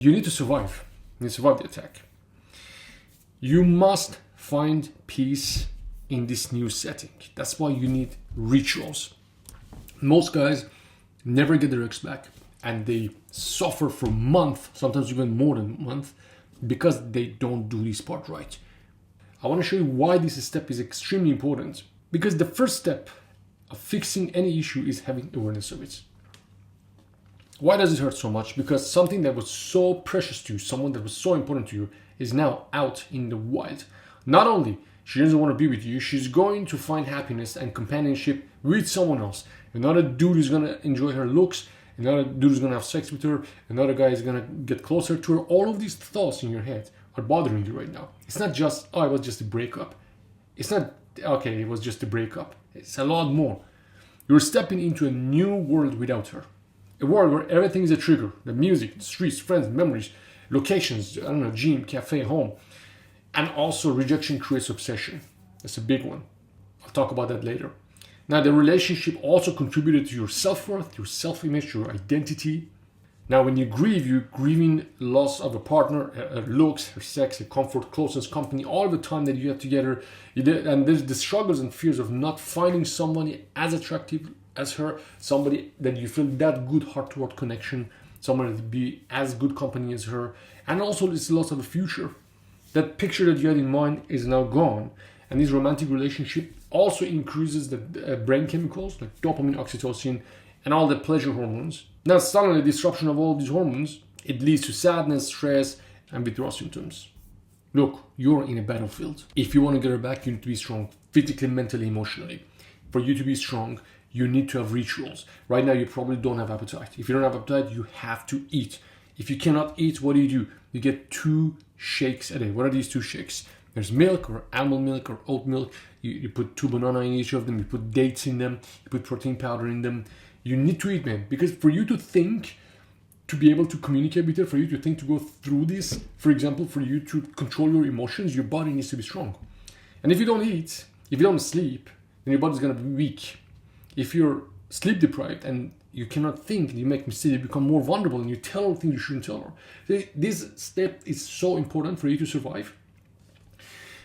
You need to survive. You need to survive the attack. You must find peace in this new setting. That's why you need rituals. Most guys never get their ex back and they suffer for months, sometimes even more than a month, because they don't do this part right. I want to show you why this step is extremely important. Because the first step of fixing any issue is having awareness of it. Why does it hurt so much? Because something that was so precious to you, someone that was so important to you, is now out in the wild. Not only she doesn't want to be with you, she's going to find happiness and companionship with someone else. Another dude is going to enjoy her looks, another dude is going to have sex with her, another guy is going to get closer to her. All of these thoughts in your head are bothering you right now. It's not just, oh, it was just a breakup. It's not, okay, it was just a breakup. It's a lot more. You're stepping into a new world without her. A world where everything is a trigger. The music, the streets, friends, memories, locations, I don't know, gym, cafe, home. And also rejection creates obsession. That's a big one. I'll talk about that later. Now, the relationship also contributed to your self-worth, your self-image, your identity. Now, when you grieve, you're grieving loss of a partner, her looks, her sex, her comfort, closeness, company, all the time that you have together. And there's the struggles and fears of not finding somebody as attractive as her, somebody that you feel that good heart-to-heart connection, someone that be as good company as her. And also this loss of a future. That picture that you had in mind is now gone. And this romantic relationship also increases the brain chemicals like dopamine, oxytocin, and all the pleasure hormones. Now, suddenly, disruption of all these hormones, it leads to sadness, stress, and withdrawal symptoms. Look, you're in a battlefield. If you want to get her back, you need to be strong, physically, mentally, emotionally. For you to be strong, you need to have rituals. Right now, you probably don't have appetite. If you don't have appetite, you have to eat. If you cannot eat, what do? You get 2 shakes a day. What are these 2 shakes? There's milk or almond milk or oat milk. You put 2 bananas in each of them. You put dates in them. You put protein powder in them. You need to eat, man. Because for you to think, to be able to communicate with her, for you to think, to go through this, for example, for you to control your emotions, your body needs to be strong. And if you don't eat, if you don't sleep, then your body's going to be weak. If you're sleep deprived and you cannot think, you make mistakes, you become more vulnerable and you tell her things you shouldn't tell her. This step is so important for you to survive.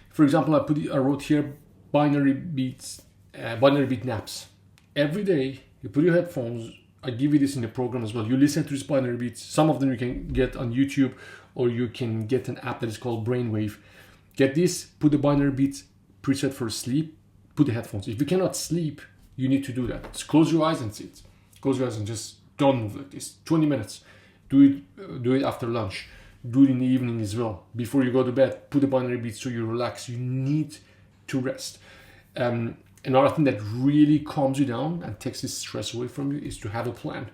For example, I wrote here binary beat naps. Every day, you put your headphones, I give you this in the program as well. You listen to these binary beats. Some of them you can get on YouTube or you can get an app that is called Brainwave. Get this, put the binary beats preset for sleep, put the headphones. If you cannot sleep, you need to do that. Just close your eyes and sit. Close your eyes and just don't move like this. 20 minutes. Do it after lunch. Do it in the evening as well. Before you go to bed, put the binary beats so you relax. You need to rest. Another thing that really calms you down and takes this stress away from you is to have a plan.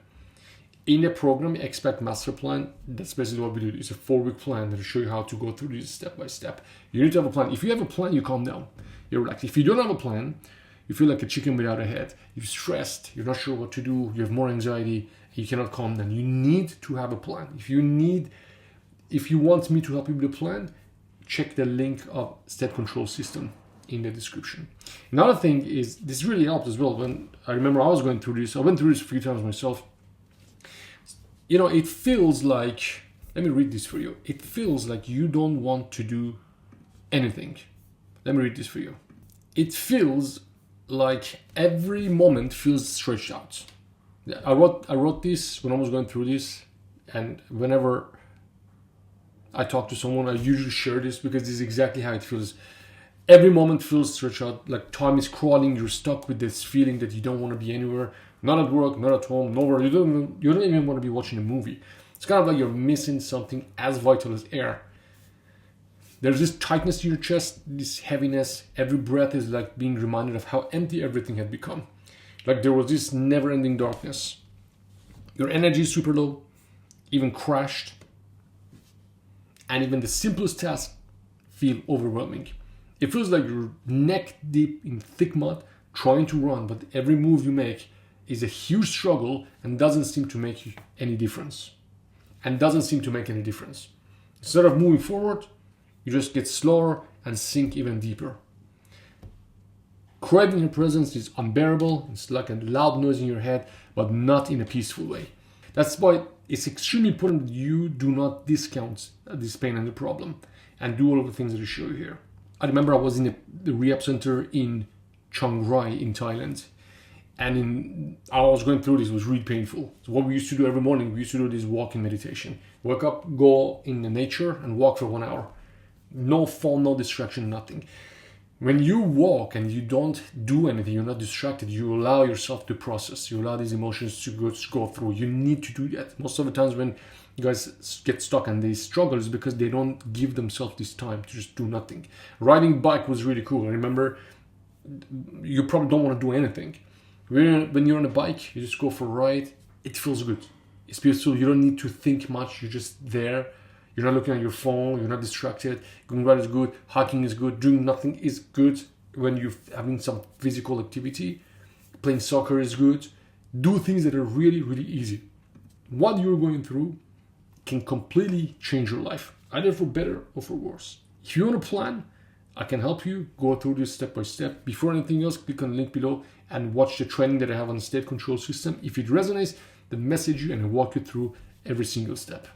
In the program, Expect Master Plan, that's basically what we do. It's a 4-week plan that will show you how to go through this step by step. You need to have a plan. If you have a plan, you calm down. You relax. If you don't have a plan, you feel like a chicken without a head. You're stressed. You're not sure what to do. You have more anxiety. You cannot calm down. You need to have a plan. If you want me to help you with a plan, check the link of Step Control System in the description. Another thing is, this really helped as well. When I remember I was going through this, I went through this a few times myself. You know, it feels like, let me read this for you. It feels like you don't want to do anything. Let me read this for you. It feels like every moment feels stretched out. I wrote this when I was going through this, and whenever I talk to someone, I usually share this because this is exactly how it feels. Every moment feels stretched out, like time is crawling. You're stuck with this feeling that you don't want to be anywhere, not at work, not at home, nowhere. You don't even want to be watching a movie. It's kind of like you're missing something as vital as air. There's this tightness to your chest, this heaviness. Every breath is like being reminded of how empty everything had become. Like there was this never-ending darkness. Your energy is super low, even crashed. And even the simplest tasks feel overwhelming. It feels like you're neck deep in thick mud trying to run, but every move you make is a huge struggle and doesn't seem to make any difference. Instead of moving forward, you just get slower and sink even deeper. Craving her presence is unbearable. It's like a loud noise in your head, but not in a peaceful way. That's why it's extremely important that you do not discount this pain and the problem and do all of the things that I show you here. I remember I was in the rehab center in Chiang Rai in Thailand, and I was going through this. It was really painful. So what we used to do every morning, we used to do this walking meditation. Wake up, go in the nature and walk for 1 hour. No phone, no distraction, nothing. When you walk and you don't do anything, you're not distracted, you allow yourself to process, you allow these emotions to go through. You need to do that. Most of the times when you guys get stuck and they struggle is because they don't give themselves this time to just do nothing. Riding bike was really cool. I remember you probably don't want to do anything. When you're on a bike, you just go for a ride. It feels good. It's peaceful. You don't need to think much. You're just there. You're not looking at your phone. You're not distracted. Going ride is good. Hiking is good. Doing nothing is good when you're having some physical activity. Playing soccer is good. Do things that are really, really easy. What you're going through can completely change your life, either for better or for worse. If you want a plan, I can help you go through this step by step. Before anything else, click on the link below and watch the training that I have on the state control system. If it resonates, then message you and I'll walk you through every single step.